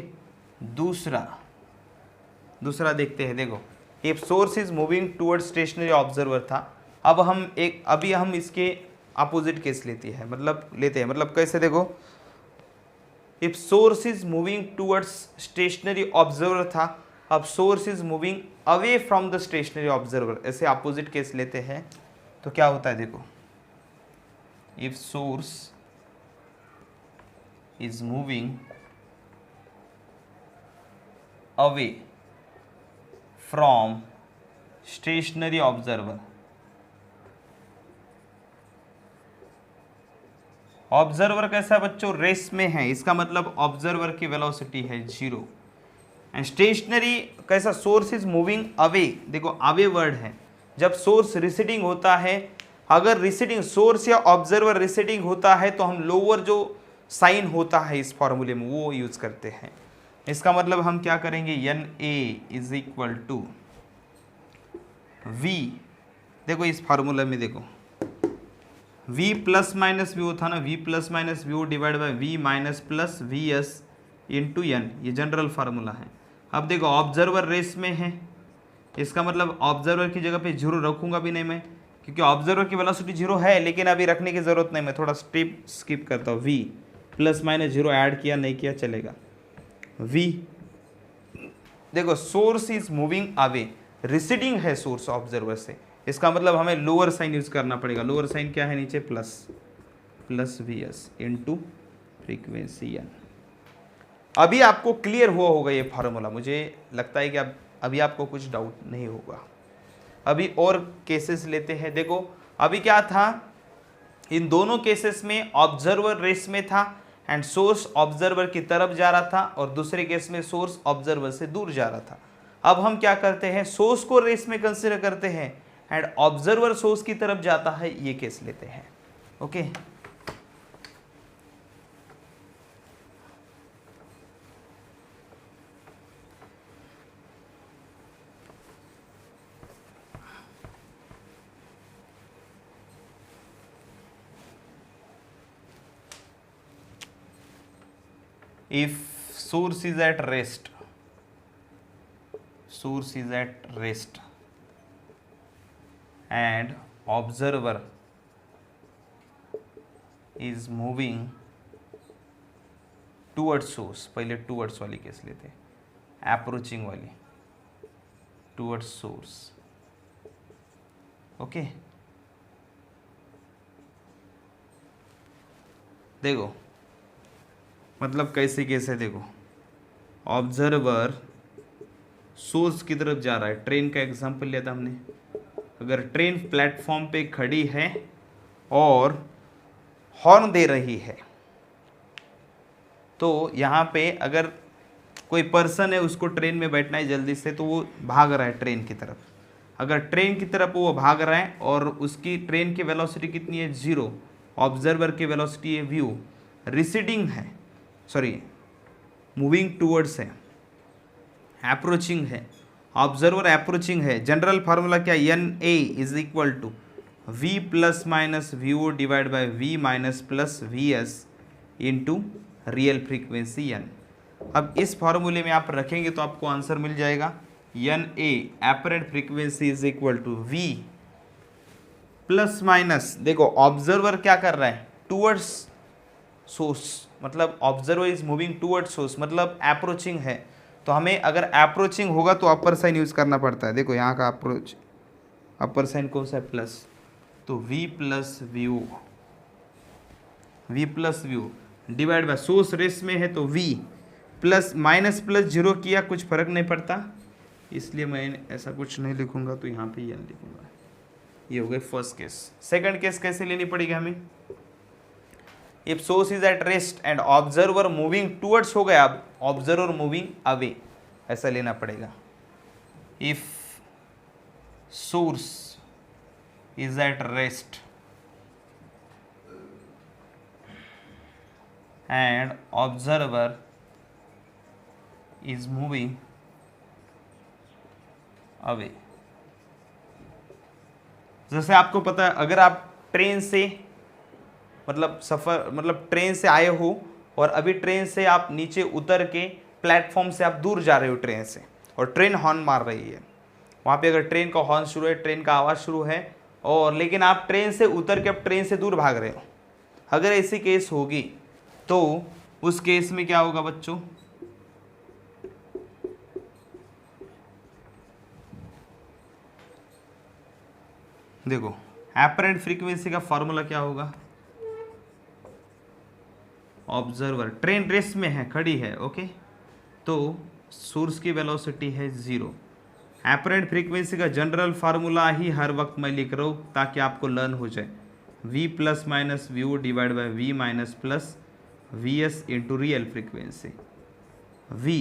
दूसरा देखते हैं, देखो if source is moving toward stationary observer था। अब अभी हम इसके अपोजिट केस लेते हैं, मतलब कैसे देखो, if source is moving towards stationery observer था, अब source is moving away from the stationary observer, ऐसे अपोजिट केस लेते हैं तो क्या होता है देखो, if source is moving away from stationary observer, observer कैसा है बच्चों, रेस में है, इसका मतलब ऑब्जर्वर की वेलोसिटी है 0। एंड स्टेशनरी कैसा, सोर्स इज मूविंग अवे, देखो अवे वर्ड है, जब सोर्स रिसीडिंग होता है, अगर रिसीडिंग सोर्स या ऑब्जर्वर रिसीडिंग होता है तो हम लोअर जो साइन होता है इस फॉर्मूले में वो यूज करते हैं। इसका मतलब हम क्या करेंगे, N A is equal to V, देखो इस फार्मूला में देखो v प्लस माइनस वी था ना, v plus minus we divide by v minus plus V S into N, ये जनरल फार्मूला है। अब देखो ऑब्जर्वर रेस में है, इसका मतलब ऑब्जर्वर की जगह पे 0 रखूंगा भी नहीं मैं, क्योंकि ऑब्जर्वर की वेलोसिटी 0 है, लेकिन अभी रखने की जरूरत नहीं, मैं थोड़ा स्टेप स्किप करता हूँ। v प्लस माइनस 0 ऐड किया नहीं किया चलेगा। v देखो source is moving away, receding है सोर्स ऑब्जर्वर से, इसका मतलब हमें लोअर साइन यूज करना पड़ेगा। लोअर साइन क्या है नीचे, plus V S into frequency N. अभी आपको क्लियर हुआ होगा ये फार्मूला, मुझे लगता है कि अभी आपको कुछ डाउट नहीं होगा। अभी और केसेस लेते हैं। देखो अभी क्या था, इन दोनों केसेस में ऑब्जर्वर रेस में था एंड सोर्स ऑब्जर्वर की तरफ जा रहा था, और दूसरे केस में सोर्स ऑब्जर्वर से दूर जा रहा था। अब हम क्या करते हैं, सोर्स को रेस में कंसीडर करते हैं एंड ऑब्जर्वर सोर्स की तरफ जाता है, ये केस लेते हैं। Okay if source is at rest, and observer is moving towards source, पहले towards वाली केस लेते हैं, अप्रोचिंग वाली, towards source। ओके देखो मतलब कैसे केस है, देखो ऑब्जर्वर सोर्स की तरफ जा रहा है, ट्रेन का एग्जांपल लिया था हमने। अगर ट्रेन प्लेटफॉर्म पे खड़ी है और हॉर्न दे रही है, तो यहाँ पे अगर कोई पर्सन है उसको ट्रेन में बैठना है जल्दी से, तो वो भाग रहा है ट्रेन की तरफ। अगर ट्रेन की तरफ वो भाग रहा है और उसकी ट्रेन की वेलोसिटी कितनी है, 0, ऑब्जर्वर की वेलोसिटी है व्यू, रिसीडिंग है, सॉरी मूविंग टूवर्ड्स है, अप्रोचिंग है, ऑब्जर्वर अप्रोचिंग है। जनरल फार्मूला क्या, n A is equal to v plus minus V O divide by v minus plus V S into real frequency n. अब इस फार्मूले में आप रखेंगे तो आपको आंसर मिल जाएगा, n a apparent frequency is equal to v plus minus, देखो ऑब्जर्वर क्या कर रहा है, टूवर्ड्स सोर्स, मतलब observer is moving towards source, मतलब अप्रोचिंग है, तो हमें अगर अप्रोचिंग होगा तो अपर साइन यूज करना पड़ता है। देखो यहाँ का अप्रोच, अपर साइन कौन सा है, प्लस, तो v plus v divide by source rest में है तो v प्लस माइनस प्लस 0 किया, कुछ फर्क नहीं पड़ता, इसलिए मैं ऐसा कुछ नहीं लिखूंगा, तो यहाँ पे n लिखूंगा। ये हो गए फर्स्ट केस। सेकंड केस कैसे लेनी पड़ेगी हमें, if source is at rest and observer moving towards हो गया, अब ऑब्जर्वर मूविंग अवे, ऐसा लेना पड़ेगा। If source is at rest and observer is moving away. जैसे आपको पता है, अगर आप ट्रेन से मतलब ट्रेन से आए हो और अभी ट्रेन से आप नीचे उतर के प्लेटफॉर्म से आप दूर जा रहे हो ट्रेन से, और ट्रेन हॉर्न मार रही है, वहाँ पे अगर ट्रेन का हॉर्न शुरू है, ट्रेन का आवाज़ शुरू है, और लेकिन आप ट्रेन से उतर के अब ट्रेन से दूर भाग रहे हो, अगर ऐसी केस होगी तो उस केस में क्या होगा बच्चों, देखो एपरेंट फ्रीक्वेंसी का फॉर्मूला क्या होगा, ऑब्जर्वर ट्रेन रेस्ट में है, खड़ी है, ओके, तो सोर्स की वेलोसिटी है 0। एपरेंट फ्रीक्वेंसी का जनरल फार्मूला ही हर वक्त मैं लिख रहा हूँ ताकि आपको लर्न हो जाए, v plus minus V O divide by v minus plus V S into real frequency. v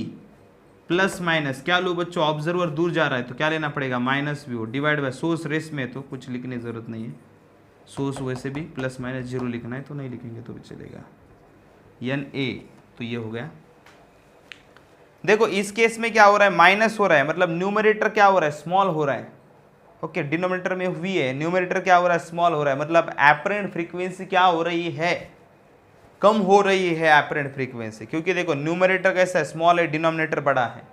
plus minus क्या लो बच्चों, ऑब्जर्वर दूर जा रहा है तो क्या लेना पड़ेगा, minus V O divide by source rest में तो कुछ लिखने की जरूरत नहीं है, सोर्स वैसे भी प्लस माइनस जीरो लिखना है तो नहीं लिखेंगे तो भी चलेगा, एन ए, तो ये हो गया। देखो इस केस में क्या हो रहा है, माइनस हो रहा है, मतलब न्यूमरेटर क्या हो रहा है, स्मॉल हो रहा है, ओके, डिनोमिनेटर में v है, न्यूमरेटर क्या हो रहा है, स्मॉल हो रहा है, मतलब एपरेंट फ्रीक्वेंसी क्या हो रही है, कम हो रही है एपरेंट फ्रीक्वेंसी, क्योंकि देखो न्यूमरेटर कैसा है, स्मॉल है, डिनोमिनेटर बड़ा है,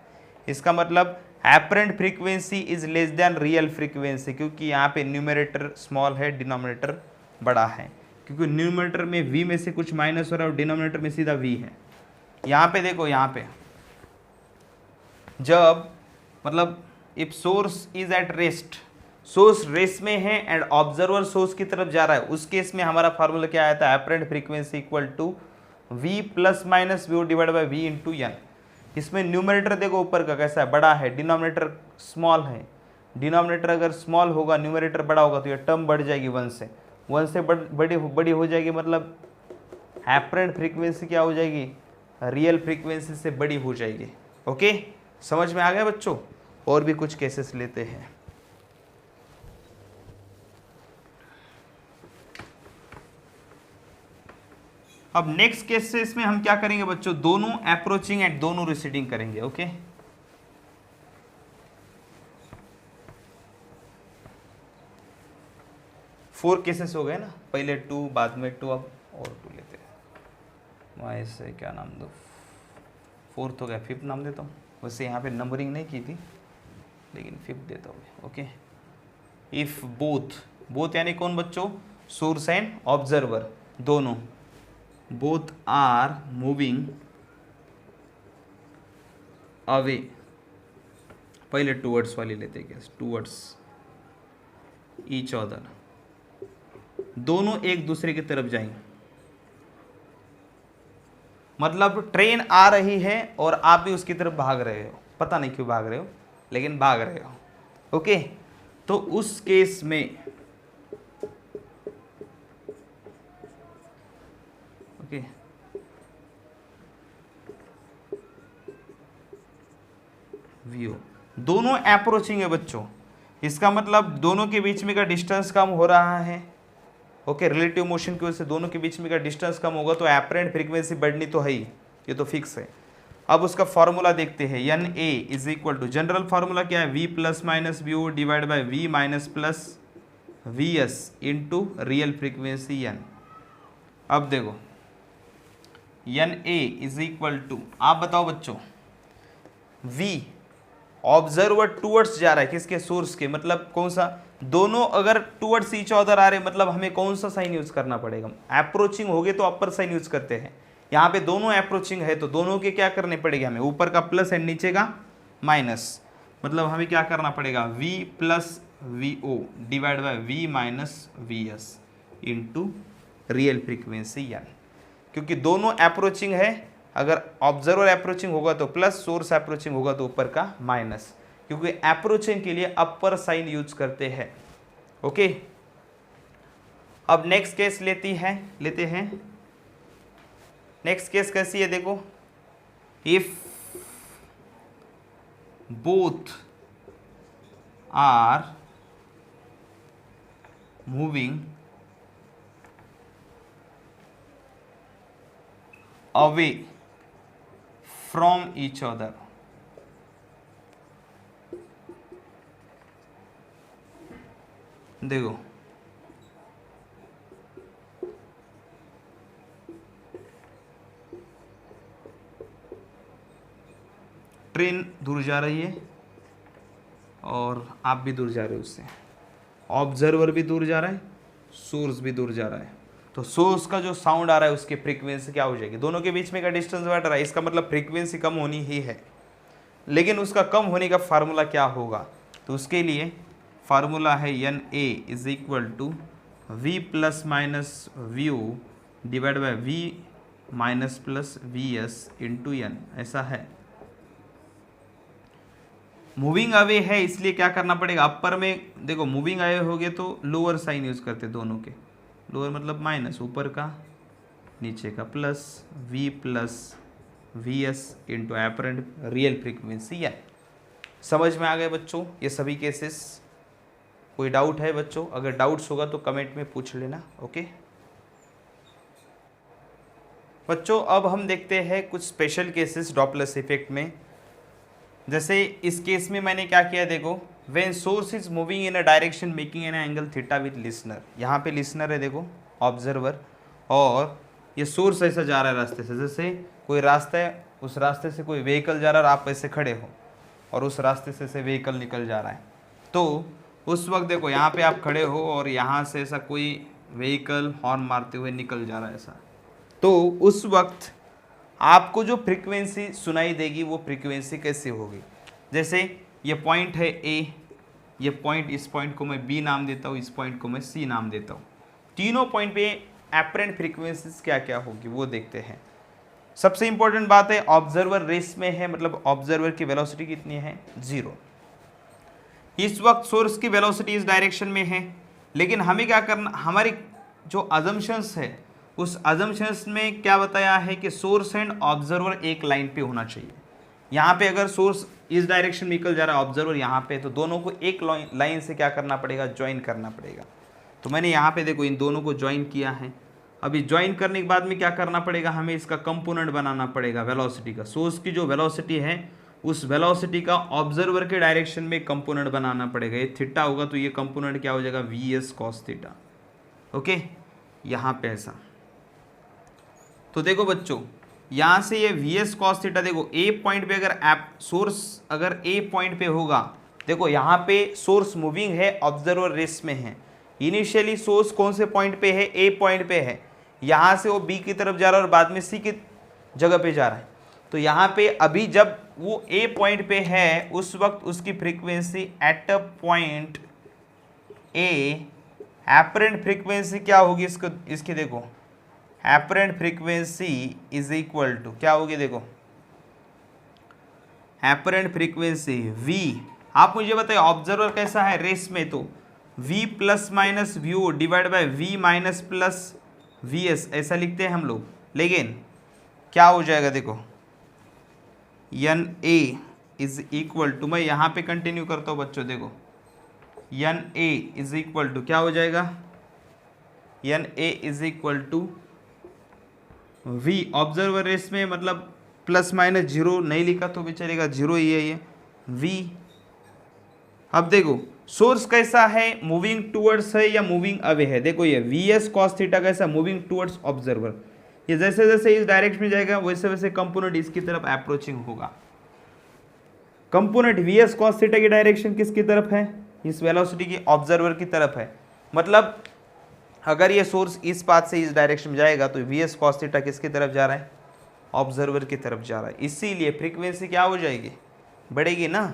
इसका मतलब apparent frequency is less than real frequency, क्योंकि यहाँ पे न्यूमरेटर स्मॉल है, डिनोमिनेटर बड़ा है, क्योंकि न्यूमरेटर में v में से कुछ माइनस हो रहा है और डिनोमिनेटर में सीधा v है। यहाँ पे देखो, यहाँ पे जब मतलब if source is at rest, source rest में है एंड ऑब्जर्वर सोर्स की तरफ जा रहा है, उस केस में हमारा फार्मूला क्या आया था, apparent frequency equal to v plus minus we divide by v into n. इसमें न्यूमरेटर देखो ऊपर का कैसा है, बड़ा है, डिनोमिनेटर स्मॉल है, डिनोमिनेटर अगर स्मॉल होगा, न्यूमरेटर बड़ा होगा तो ये टर्म बढ़ जाएगी, वन से बड़ी हो जाएगी, मतलब एपरेंट फ्रीक्वेंसी क्या हो जाएगी, रियल फ्रीक्वेंसी से बड़ी हो जाएगी। ओके, समझ में आ गया बच्चों। और भी कुछ केसेस लेते हैं। अब नेक्स्ट केसेस में हम क्या करेंगे बच्चों, दोनों अप्रोचिंग एंड दोनों रिसीडिंग करेंगे। ओके, फोर केसेस हो गए ना, पहले टू, बाद में टू, अब और टू लेते हैं। वहाँ इससे क्या नाम दो, फोर्थ हो गया, फिफ्थ नाम देता हूँ। वैसे यहाँ पे नंबरिंग नहीं की थी लेकिन फिफ्थ देता हूँ। ओके, इफ बोथ यानी कौन बच्चों, सोर्स एंड ऑब्जर्वर दोनों, बोथ आर मूविंग अवे, पहले टूवर्ड्स वाली लेते हैं, टूवर्ड्स ईच अदर, दोनों एक दूसरे की तरफ जाएंगे, मतलब ट्रेन आ रही है और आप भी उसकी तरफ भाग रहे हो, पता नहीं क्यों भाग रहे हो लेकिन भाग रहे हो। ओके, तो उस केस में ओके व्यू दोनों अप्रोचिंग है बच्चों, इसका मतलब दोनों के बीच में का डिस्टेंस कम हो रहा है। ओके, रिलेटिव मोशन की वजह से दोनों के बीच में का डिस्टेंस कम होगा तो एपरेंट फ्रीक्वेंसी बढ़नी तो है ही, ये तो फिक्स है। अब उसका फॉर्मूला देखते हैं, N A is equal to, general formula क्या है, v plus minus V O divide by v minus plus V S into real frequency n. अब देखो n A is equal to, आप बताओ बच्चों, वी ऑब्जर्वर टूवर्ड्स जा रहा है, किसके, सोर्स के, मतलब कौन सा, दोनों अगर टूवर्ड्स ईच अदर आ रहे, मतलब हमें कौन सा साइन यूज करना पड़ेगा, अप्रोचिंग हो गए तो अपर साइन यूज करते हैं, यहाँ पे दोनों अप्रोचिंग है तो दोनों के क्या करने पड़ेगा हमें, ऊपर का प्लस एंड नीचे का माइनस, मतलब हमें क्या करना पड़ेगा, v plus v O divide by v minus V S into real frequency n, क्योंकि दोनों अप्रोचिंग है, अगर ऑब्जर्वर अप्रोचिंग होगा तो प्लस, सोर्स अप्रोचिंग होगा तो ऊपर का माइनस, क्योंकि अप्रोचिंग के लिए अपर साइन यूज करते हैं। ओके, अब नेक्स्ट केस लेते हैं। नेक्स्ट केस कैसी है देखो, if both are moving away from each other, देखो ट्रेन दूर जा रही है और आप भी दूर जा रहे हो उससे, ऑब्जर्वर भी दूर जा रहा है, सोर्स भी दूर जा रहा है, तो सोर्स का जो साउंड आ रहा है उसकी फ्रीक्वेंसी क्या हो जाएगी, दोनों के बीच में का डिस्टेंस बढ़ रहा है, इसका मतलब फ्रीक्वेंसी कम होनी ही है। लेकिन उसका कम होने का फार्मूला क्या होगा, तो उसके लिए फार्मूला है n A is equal to v plus minus view divide by v minus plus V S into n, ऐसा है। मूविंग अवे है इसलिए क्या करना पड़ेगा, अपर में देखो मूविंग अवे हो गए तो लोअर साइन यूज करते दोनों के, लोअर मतलब माइनस, ऊपर का नीचे का, plus V S into apparent real frequency n. समझ में आ गए बच्चों ये सभी केसेस? कोई डाउट है बच्चों? अगर डाउट्स होगा तो कमेंट में पूछ लेना। ओके बच्चों, अब हम देखते हैं कुछ स्पेशल केसेस डॉपलर इफेक्ट में। जैसे इस केस में मैंने क्या किया, देखो when source is moving in a direction making an angle theta with listener, यहाँ पे लिसनर है देखो ऑब्जर्वर, और ये सोर्स ऐसा जा रहा है रास्ते से, जैसे कोई रास्ता है, उस रास्ते से कोई व्हीकल जा रहा है और आप ऐसे खड़े हो और उस रास्ते से व्हीकल निकल जा रहा है, तो उस वक्त देखो यहाँ पे आप खड़े हो और यहाँ से ऐसा कोई व्हीकल हॉर्न मारते हुए निकल जा रहा है ऐसा, तो उस वक्त आपको जो फ्रीक्वेंसी सुनाई देगी वो फ्रीक्वेंसी कैसे होगी, जैसे ये पॉइंट है ए, ये पॉइंट, इस पॉइंट को मैं बी नाम देता हूँ, इस पॉइंट को मैं सी नाम देता हूँ, तीनों पॉइंट पे एपरेंट फ्रीक्वेंसीज क्या क्या होगी वो देखते हैं। सबसे इंपॉर्टेंट बात है ऑब्जर्वर रेस में है, मतलब ऑब्जर्वर की वेलोसिटी कितनी है, 0। इस वक्त सोर्स की वेलोसिटी इस डायरेक्शन में है, लेकिन हमें क्या करना, हमारी जो अजम्पशंस है उस अजम्पशंस में क्या बताया है कि सोर्स एंड ऑब्जर्वर एक लाइन पे होना चाहिए। यहाँ पे अगर सोर्स इस डायरेक्शन में निकल जा रहा है, ऑब्जर्वर यहाँ पे, तो दोनों को एक लाइन से क्या करना पड़ेगा, ज्वाइन करना पड़ेगा। तो मैंने यहाँ पे देखो इन दोनों को ज्वाइन किया है। अभी ज्वाइन करने के बाद में क्या करना पड़ेगा, हमें इसका कंपोनेंट बनाना पड़ेगा वेलोसिटी का। सोर्स की जो वेलोसिटी है उस वेलोसिटी का ऑब्जर्वर के डायरेक्शन में कंपोनेंट बनाना पड़ेगा। ये थीटा होगा तो ये कंपोनेंट क्या हो जाएगा, V S cos theta. Okay, यहाँ पे ऐसा, तो देखो बच्चों यहाँ से ये वी एस कॉस थीटा, देखो ए पॉइंट पे अगर सोर्स अगर ए पॉइंट पे होगा, देखो यहाँ पे सोर्स मूविंग है, ऑब्जर्वर रेस्ट में है। इनिशियली सोर्स कौन से पॉइंट पे है, ए पॉइंट पे है, यहाँ से वो बी की तरफ जा रहा है और बाद में सी की जगह पे जा रहा है। तो यहाँ पे अभी जब वो ए पॉइंट पे है उस वक्त उसकी frequency at a point a, apparent frequency क्या होगी इसको, इसकी देखो apparent frequency is equal to क्या होगी, देखो एपरेंट फ्रीक्वेंसी v, आप मुझे बताइए ऑब्जर्वर कैसा है रेस में, तो v plus minus view divide by v minus plus we S, ऐसा लिखते हैं हम लोग। लेकिन क्या हो जाएगा, देखो n A is equal to, मैं यहाँ पे कंटिन्यू करता हूँ बच्चों, देखो n A is equal to क्या हो जाएगा, n A is equal to v, observer rest में मतलब प्लस माइनस 0 नहीं लिखा तो भी चलेगा, 0 ही है ये v। अब देखो सोर्स कैसा है, मूविंग टूवर्ड्स है या मूविंग अवे है, देखो ये वी एस कॉस थीटा कैसा, मूविंग टूवर्ड्स ऑब्जर्वर, ये जैसे जैसे इस डायरेक्शन में जाएगा वैसे वैसे कंपोनेंट इसकी तरफ अप्रोचिंग होगा। Component V S cos theta की डायरेक्शन किसकी तरफ है, इस वेलोसिटी की ऑब्जर्वर की तरफ है। मतलब अगर ये सोर्स इस पाथ से इस डायरेक्शन में जाएगा तो वी एस कॉस थीटा किसकी तरफ जा रहा है, ऑब्जर्वर की तरफ जा रहा है, इसीलिए फ्रीक्वेंसी क्या हो जाएगी, बढ़ेगी ना,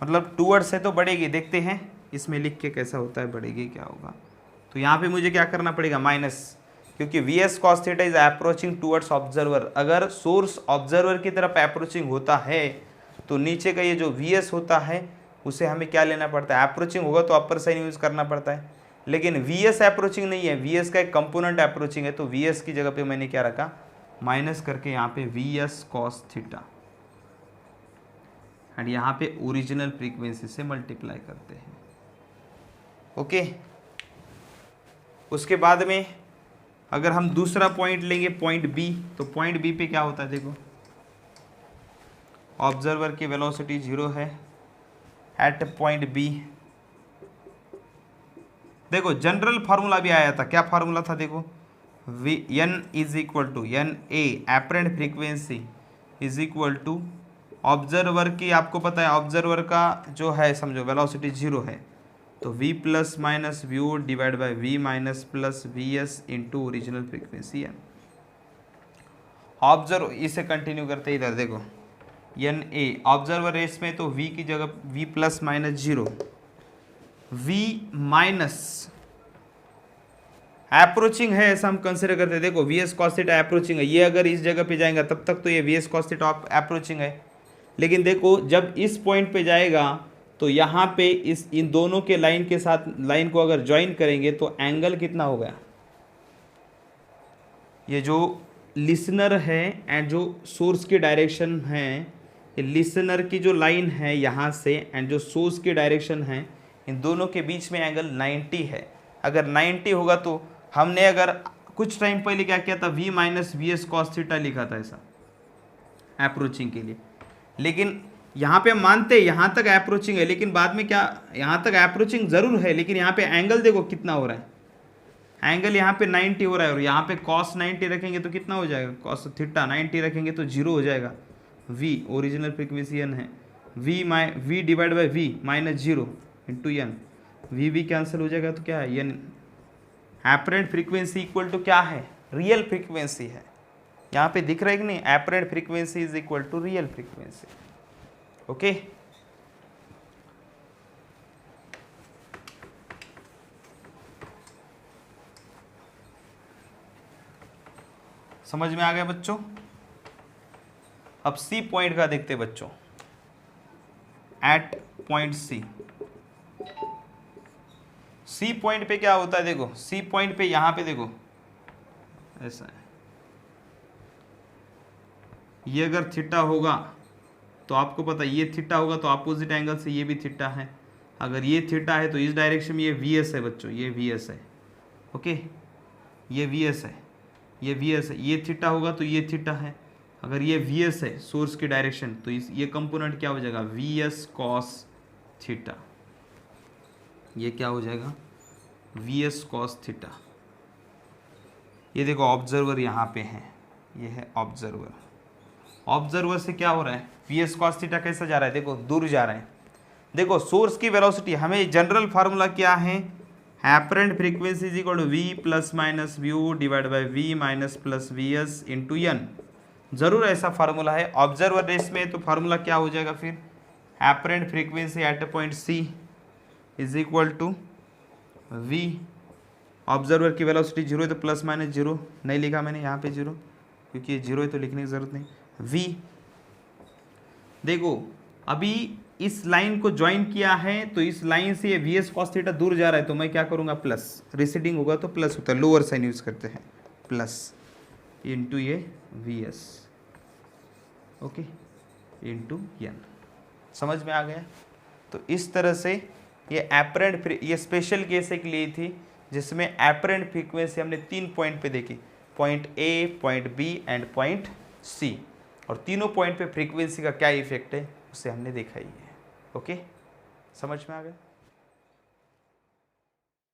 मतलब टूवर्ड्स है तो बढ़ेगी। देखते हैं इसमें लिख के कैसा होता है, बढ़ेगी क्या होगा, तो यहाँ पे मुझे क्या करना पड़ेगा, माइनस, क्योंकि V S cos theta is approaching towards observer. अगर सोर्स ऑब्जर्वर की तरफ अप्रोचिंग होता है तो नीचे का ये जो वी एस होता है उसे हमें क्या लेना पड़ता है, अप्रोचिंग होगा तो अपर साइन यूज करना पड़ता है, लेकिन वी एस अप्रोचिंग नहीं है, वी एस का एक कंपोनेंट अप्रोचिंग है, तो वी एस की जगह पे मैंने क्या रखा, माइनस करके यहाँ पे V S cos theta, and यहाँ पे ओरिजिनल फ्रीक्वेंसी से मल्टीप्लाई करते हैं। ओके, उसके बाद में अगर हम दूसरा पॉइंट लेंगे पॉइंट बी, तो पॉइंट बी पे क्या होता है, देखो ऑब्जर्वर की वेलोसिटी 0 है एट पॉइंट बी। देखो जनरल फार्मूला भी आया था, क्या फार्मूला था, देखो v n is equal to n a apparent frequency is equal to observer की आपको पता है ऑब्जर्वर का जो है समझो वेलोसिटी 0 है, तो v plus minus V O divide by v minus plus V S into original frequency n. Observe इसे कंटिन्यू करते इधर देखो एन ए ऑब्जर्वर रेस में तो v की जगह v plus minus 0, v minus approaching है ऐसा हम कंसिडर करते हैं। देखो V S cos theta approaching है, ये अगर इस जगह पे जाएगा तब तक तो ये v S cos theta approaching है, लेकिन देखो जब इस पॉइंट पे जाएगा तो यहाँ पे इस इन दोनों के लाइन के साथ लाइन को अगर ज्वाइन करेंगे तो एंगल कितना हो गया, ये जो लिसनर है एंड जो सोर्स की डायरेक्शन है, ये लिसनर की जो लाइन है यहाँ से एंड जो सोर्स की डायरेक्शन है, इन दोनों के बीच में एंगल 90 है। अगर 90 होगा तो हमने अगर कुछ टाइम पहले क्या किया था, v minus V S cos theta लिखा था ऐसा अप्रोचिंग के लिए, लेकिन यहाँ पे हम मानते हैं यहाँ तक अप्रोचिंग है, लेकिन बाद में क्या यहाँ तक अप्रोचिंग ज़रूर है, लेकिन यहाँ पे एंगल देखो कितना हो रहा है, एंगल यहाँ पे 90 हो रहा है और यहाँ पे cos 90 रखेंगे तो कितना हो जाएगा, cos थीटा 90 रखेंगे तो 0 हो जाएगा। v ओरिजिनल फ्रीक्वेंसी n है, v divide by v minus 0 into n, v cancel हो जाएगा तो क्या है n. Apparent frequency equal to क्या है, रियल फ्रीक्वेंसी है, यहाँ पे दिख रहा है कि नहीं, apparent frequency is equal to real frequency. Okay समझ में आ गया बच्चों। अब सी पॉइंट का देखते बच्चों, एट पॉइंट सी पॉइंट पे क्या होता है, देखो सी पॉइंट पे यहाँ पे देखो ऐसा है, ये अगर थीटा होगा तो आपको पता है ये थीटा होगा तो अपोजिट एंगल से ये भी थीटा है, अगर ये थीटा है तो इस डायरेक्शन में ये वी एस है बच्चों, ये वी एस है। ओके ये वी एस है, ये वी एस है, ये थीटा होगा तो ये थीटा है, अगर ये वी एस है सोर्स की डायरेक्शन तो इस ये कंपोनेंट क्या हो जाएगा, वी एस कॉस थीटा, ये क्या हो जाएगा वी एस कॉस थीटा। ये देखो ऑब्जर्वर यहाँ पे है, ये है ऑब्जर्वर, ऑब्जर्वर से क्या हो रहा है, वी एस कॉस थीटा कैसा जा रहा है, देखो दूर जा रहा है। देखो सोर्स की वेलोसिटी, हमें जनरल फार्मूला क्या है, apparent frequency is equal to v plus minus view divide by v minus plus V S into n, जरूर ऐसा फार्मूला है। ऑब्जर्वर रेस में तो फार्मूला क्या हो जाएगा फिर, apparent frequency at a point c is equal to v, observer की वेलोसिटी 0 है तो प्लस माइनस 0 नहीं लिखा मैंने यहाँ पे 0, क्योंकि ये 0 है तो लिखने की ज़रूरत नहीं, v। देखो अभी इस लाइन को ज्वाइन किया है तो इस लाइन से ये वी एस कॉस थीटा दूर जा रहा है तो मैं क्या करूँगा, प्लस, रिसीडिंग होगा तो प्लस होता है, लोअर साइन यूज़ करते हैं, प्लस इंटू ये v s, okay into n. समझ में आ गया। तो इस तरह से ये एपरेंट, ये स्पेशल केस एक ली थी जिसमें एपरेंट फ्रीक्वेंसी हमने 3 पॉइंट पे देखी, point a, point b and point c, और तीनों पॉइंट पे फ्रीक्वेंसी का क्या इफेक्ट है उसे हमने देखा ही है। ओके समझ में आ गया।